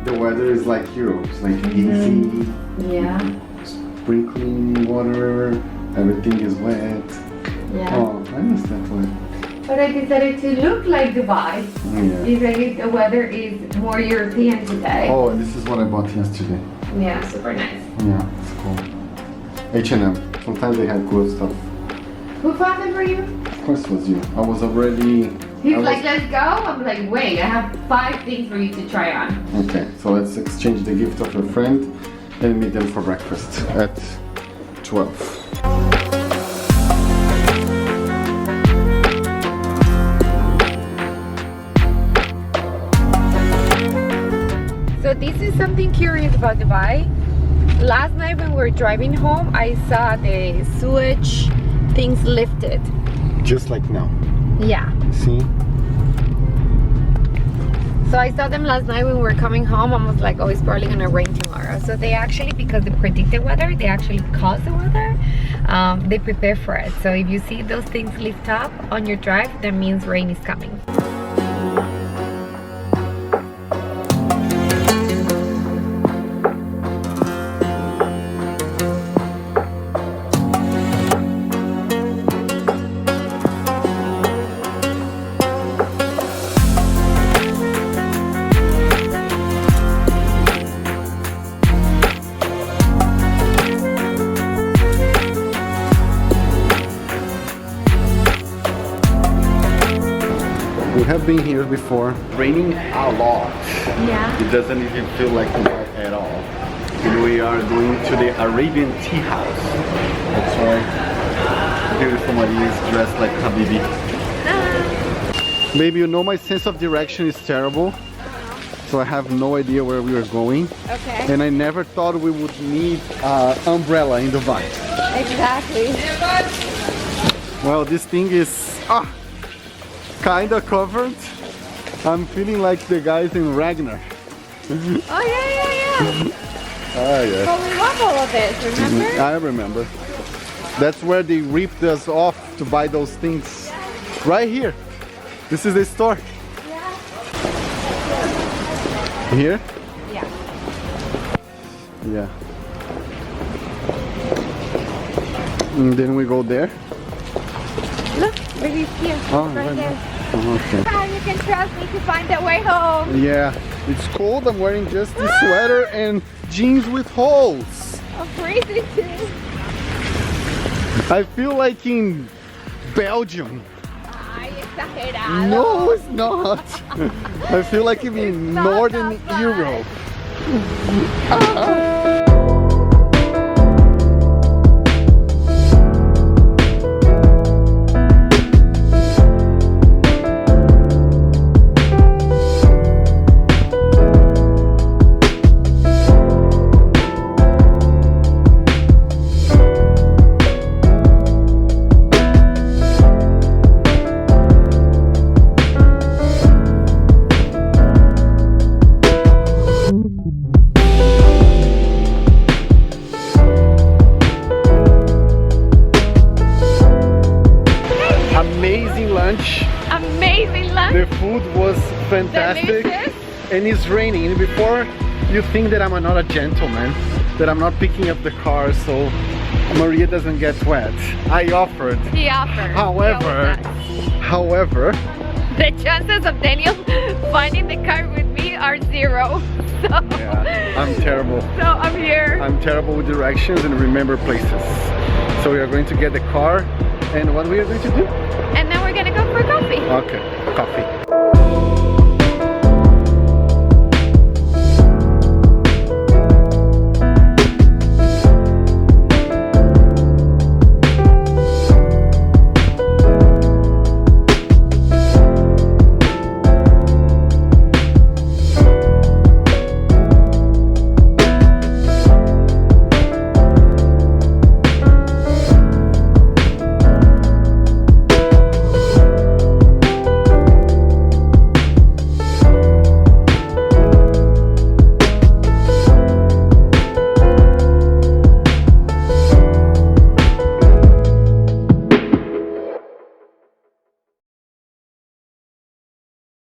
the weather is like Europe. It's like easy. Yeah. Sprinkling water. Everything is wet. Yeah. Oh, I miss that one. But I decided to look like Dubai. Yeah. Because the weather is more European today. Oh, and this is what I bought yesterday. Yeah, super nice. Yeah, it's cool. H&M. Sometimes they have cool stuff. Who found them for you? Of course it was you. I was already... He's like, let's go. I'm like, wait, I have 5 things for you to try on. Okay, so let's exchange the gift of your friend and meet them for breakfast at 12. So this is something curious about Dubai. Last night when we were driving home, I saw the sewage things lifted. Just like now. Yeah. See? So I saw them last night when we were coming home. I was like, oh, it's probably gonna rain tomorrow. So they actually, because they predict the weather, they actually cause the weather. They prepare for it. So if you see those things lift up on your drive, that means rain is coming. We have been here before. Raining a lot. Yeah. It doesn't even feel like Dubai at all. And we are going to the Arabian tea house. That's why beautiful Maria is dressed like Habibi. Baby, you know my sense of direction is terrible. So I have no idea where we are going. Okay. And I never thought we would need an umbrella in Dubai. Exactly. Well, this thing is kinda covered. I'm feeling like the guys in Ragnar. Oh yeah. Ah, yeah. But we love all of this, remember? I remember. That's where they ripped us off to buy those things. Right here. This is the store. Yeah. Here? Yeah. Yeah. And then we go there. Look, maybe it's here. Oh, right there. Okay. Ah, you can trust me to find the way home. Yeah. It's cold. I'm wearing just this sweater and jeans with holes. I'm freezing too. I feel like in Belgium. Ay, exagerado. No, it's not. I feel like I'm in not Northern that bad. Europe. Amazing lunch. The food was fantastic. Delicious. And it's raining. And before you think that I'm not a gentleman, that I'm not picking up the car so Maria doesn't get wet, I offered. He offered. However, the chances of Daniel finding the car with me are 0. So yeah, I'm terrible. So I'm here. I'm terrible with directions and remember places. So we are going to get the car, and what we are going to do? And then we're gonna go for coffee. Okay, coffee.